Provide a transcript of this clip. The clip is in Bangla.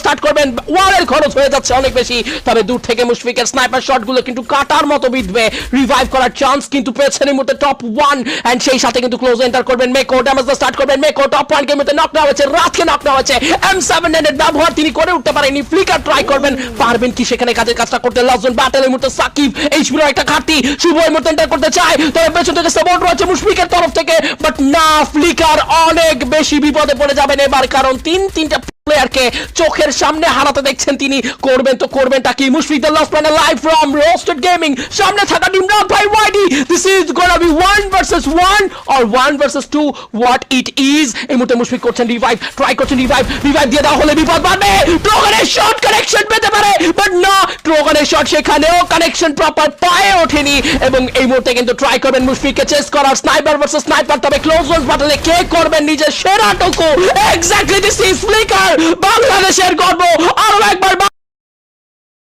স্টার্ট করবেন, ওয়ালের খরচ হয়ে যাচ্ছে অনেক বেশি, তবে দূর থেকে মুশফিকের স্নাইপার শটগুলো কিন্তু কাটার মতো বিঁধবে। রিভাইভ করার চান্স কিন্তু পেয়েছেন এই মুহূর্তে টপ 1, এন্ড সেই সাথে কিন্তু ক্লোজ এন্টার করবেন মেকো, ড্যামেজ স্টার্ট করবেন মেকো। টপ 1 কে মধ্যে নক নেওয়া হয়েছে, রাতকে নক নেওয়া হয়েছে। M7 এর ব্যবহার তিনি করে উঠতে পারেননি, ফ্লিকার ট্রাই করবেন, পারবেন কি সেখানে কাজের কাজটা করতে? লাস্ট ব্যাটল এই মুহূর্তে সাকিব, এইচপির একটা ঘাটতি, শুভ এই মুহূর্তে এন্টার করতে চায়, তবে পেছন থেকে সাপোর্ট রয়েছে মুশফিকের তরফ থেকে, বাট না, ফ্লিকার অনেক বেশি বিপদে পড়ে যাবেন এবার, কারণ তিনটা প্লেয়ারকে চোখের সামনে হারাতে দেখছেন তিনি। করবেন তো করবেনটা কি? Mushfiq the last man live from roasted gaming, সামনে থাকা নিমরাত ভাই ওয়াইডি, this is gonna be 1 versus 1 or 1 versus 2, what it is. এই মুহূর্তে মুশফিক করছেন রিভাইভ, ট্রাই করছেন রিভাইভ দিয়ে দেওয়া হলে বিপদ বাড়বে, ট্রোগানের শট কানেকশন পেতে পারে, বাট না, ট্রোগানের শট সেখানেও কানেকশন প্রপার পায়ে ওঠেনি, এবং এই মুহূর্তে কিন্তু ট্রাই করবেন মুশফিককে চেস করার, স্নাইপার ভার্সেস স্নাইপার, তবে ক্লোজ রেঞ্জ ব্যাটলে কে করবেন নিজের সেরাটুকু? এক্স্যাক্টলি দিস ইজ ফ্লিকার, বাংলাদেশের গর্ব আরো একবার